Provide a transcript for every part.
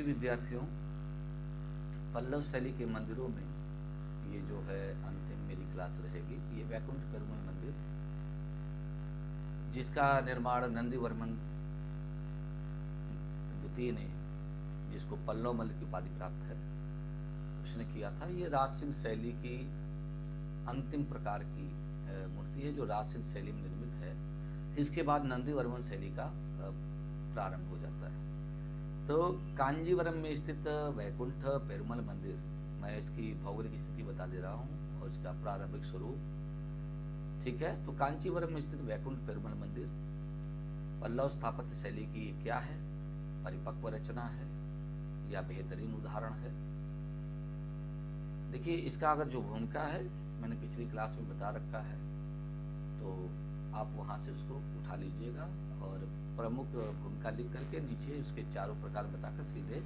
विद्यार्थियों, पल्लव शैली के मंदिरों में ये जो है अंतिम मेरी क्लास रहेगी। ये वैकुंठ पेरुमल मंदिर, जिसका निर्माण नंदीवर्मन द्वितीय ने, जिसको पल्लव मल्ल की उपाधि प्राप्त है, उसने किया था। ये राज सिंह शैली की अंतिम प्रकार की मूर्ति है, जो राज सिंह शैली में निर्मित है। इसके बाद नंदीवर्मन शैली का प्रारंभ हो जाता है। तो कांजीवरम में स्थित वैकुंठ पेरुमल मंदिर, मैं इसकी भौगोलिक स्थिति बता दे रहा हूँ और इसका प्रारंभिक स्वरूप, ठीक है। तो कांचीवरम में स्थित वैकुंठ पेरुमल मंदिर पल्लव स्थापत्य शैली की क्या है? परिपक्व रचना है या बेहतरीन उदाहरण है? देखिए, इसका अगर जो भूमिका है, मैंने पिछली क्लास में बता रखा है, तो आप वहाँ से उसको उठा लीजिएगा और प्रमुख भूमिका लिख करके नीचे उसके चारों प्रकार बताकर सीधे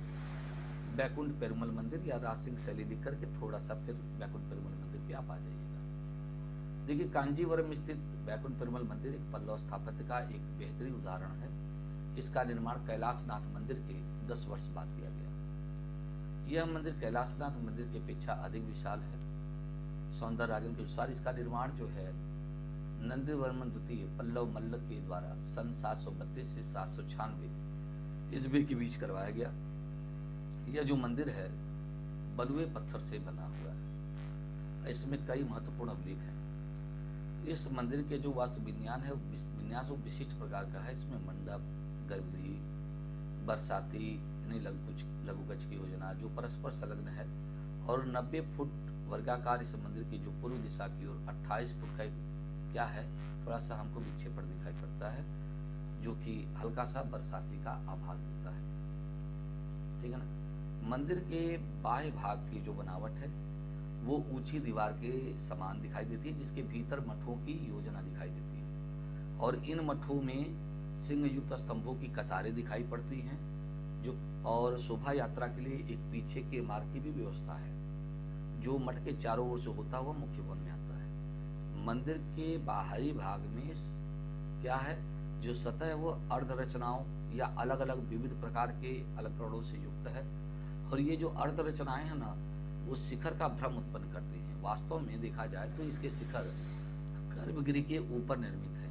वैकुंठ पेरुमल मंदिर या राज सिंह शैली लिख करके थोड़ा सा फिर वैकुंठ पेरुमल मंदिर पे आप आ जाइएगा। देखिए, कांजीवरम में स्थित वैकुंठ पेरुमल मंदिर एक पल्लव स्थापत्य का एक बेहतरीन उदाहरण है। इसका निर्माण कैलाशनाथ मंदिर के 10 वर्ष बाद किया गया। यह मंदिर कैलाशनाथ मंदिर की अपेक्षा अधिक विशाल है। सौंदरराजन के अनुसार इसका निर्माण जो है नंदीवर्मन द्वितीय पल्लव मल्ल के द्वारा सन 732 से 796 ईस्वी के बीच करवाया गया। यह जो मंदिर है बलुए पत्थर से बना हुआ है। इसमें कई महत्वपूर्ण अभिलेख हैं। इस मंदिर के जो वास्तु विन्यास वो विशिष्ट प्रकार का है। इसमें मंडप, गर्भगृह, बरसाती यानी लघुकक्ष की योजना जो परस्पर संलग्न है और 90 फुट वर्गाकार इस मंदिर की जो पूर्व दिशा की ओर 28 फुट का क्या है, थोड़ा सा हमको विक्षेपण दिखाई पड़ता है, जो कि हल्का सा बरसाती का आभास देता है, ठीक है ना। मंदिर के बाह्य भाग की जो बनावट है वो ऊंची दीवार के समान दिखाई देती है, जिसके भीतर मठों की योजना दिखाई देती है और इन मठों में सिंह युक्त स्तंभों की कतारें दिखाई पड़ती हैं, जो और शोभा यात्रा के लिए एक पीछे के मार्ग की भी व्यवस्था है, जो मठ के चारों ओर से होता हुआ मुख्य भवन में आता है। मंदिर के बाहरी भाग में क्या है, जो सतह है वो अर्ध रचनाओं या अलग अलग विविध प्रकार के अलंकरणों से युक्त है और ये जो अर्ध रचनाएं हैं ना, वो शिखर का भ्रम उत्पन्न करती हैं। वास्तव में देखा जाए तो इसके शिखर गर्भगृह के ऊपर निर्मित है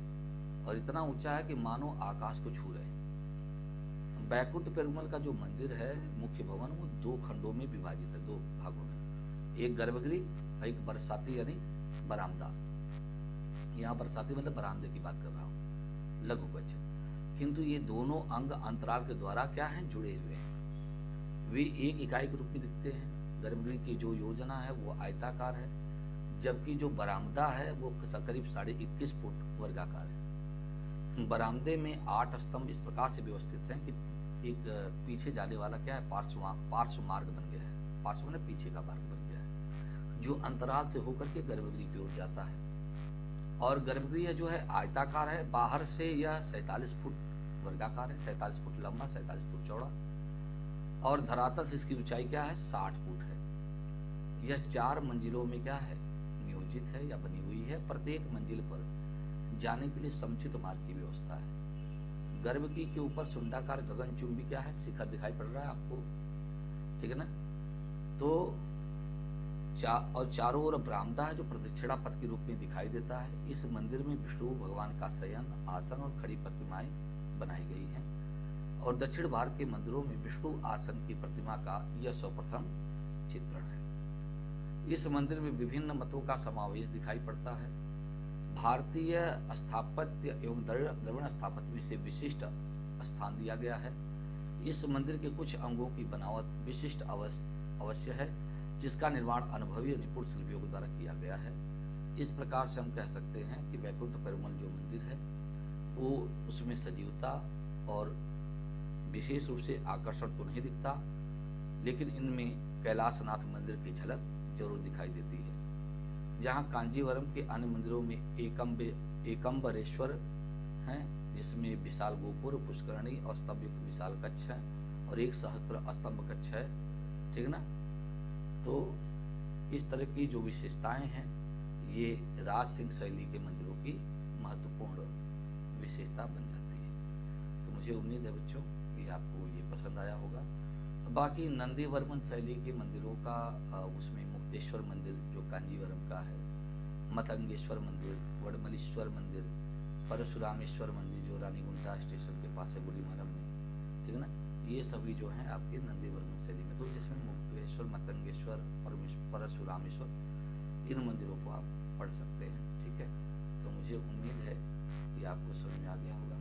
और इतना ऊंचा है कि मानो आकाश को छू रहे हैं। वैकुंठ पेरुमल का जो मंदिर है मुख्य भवन, वो 2 खंडों में विभाजित है, 2 भागों में, एक गर्भगृह, एक बरसाती यानी बरामदा। यहाँ बरसाती मतलब बरामदे की बात कर रहा हूँ, लघुकक्ष। किंतु ये दोनों अंग अंतराल के द्वारा क्या हैं, जुड़े हुए हैं। वे एक इकाई के रूप में दिखते हैं। गर्भगृह की जो योजना है वो आयताकार है, जबकि जो बरामदा है वो करीब 21.5 फुट वर्गाकार है। बरामदे में 8 स्तंभ इस प्रकार से व्यवस्थित हैं कि एक पीछे जाने वाला क्या है, पार्श्व मार्ग बन गया है। पार्श्व मतलब पीछे का मार्ग बन गया है, जो अंतराल से होकर के गर्भगृह की ओर जाता है। और गर्भगृह जो है आयताकार है। बाहर से यह 47 फुट वर्गाकार है, 47 फुट लंबा, 47 फुट चौड़ा, और धरातल से इसकी ऊंचाई क्या है, 60 फुट है। यह 4 मंजिलों में क्या है, नियोजित है या बनी हुई है। प्रत्येक मंजिल पर जाने के लिए समुचित मार्ग की व्यवस्था है। गर्भगृह के ऊपर सुंडाकार गगनचुंबी क्या है, शिखर दिखाई पड़ रहा है आपको, ठीक है ना। तो और चारों ओर बरामदा है जो प्रदक्षिणा पथ के रूप में दिखाई देता है। इस मंदिर में विष्णु भगवान का शयन आसन और खड़ी प्रतिमाएं बनाई गई हैं और दक्षिण भारत के मंदिरों में विष्णु आसन की प्रतिमा का यह सर्वप्रथम चित्रण है। इस मंदिर में विभिन्न मतों का समावेश दिखाई पड़ता है। भारतीय स्थापत्य एवं द्रविड़ स्थापत्य में से विशिष्ट स्थान दिया गया है। इस मंदिर के कुछ अंगों की बनावट विशिष्ट अवश्य है, जिसका निर्माण अनुभवी और निपुण शिल्पियों द्वारा किया गया है। इस प्रकार से हम कह सकते हैं कि वैकुंठ पेरुमल जो मंदिर है वो उसमें सजीवता और विशेष रूप से आकर्षण तो नहीं दिखता, लेकिन इनमें कैलाशनाथ मंदिर की झलक जरूर दिखाई देती है। जहाँ कांजीवरम के अन्य मंदिरों में एकम्बरेश्वर हैं, जिसमें विशाल गोपुर, पुष्करणी और स्तंभ युक्त विशाल कक्ष है और एक सहस्त्र स्तंभ कक्ष है, ठीक है ना। तो इस तरह की जो विशेषताएं हैं, ये राज सिंह शैली के मंदिरों की महत्वपूर्ण विशेषता बन जाती है। तो मुझे उम्मीद है बच्चों कि आपको ये पसंद आया होगा। बाकी नंदीवर्मन शैली के मंदिरों का उसमें मुक्तेश्वर मंदिर जो कांजीवरम का है, मतंगेश्वर मंदिर, वडमलेश्वर मंदिर, परशुरामेश्वर मंदिर जो रानीगुंटा स्टेशन के पास है गुड़ीमरम में, ठीक है ना। ये सभी जो हैं आपके नंदीवर्मन शैली में, तो जिसमें मुक्तेश्वर, मतंगेश्वर, परशुरामेश्वर, इन मंदिरों को आप पढ़ सकते हैं, ठीक है। तो मुझे उम्मीद है कि आपको समझ में आ गया होगा।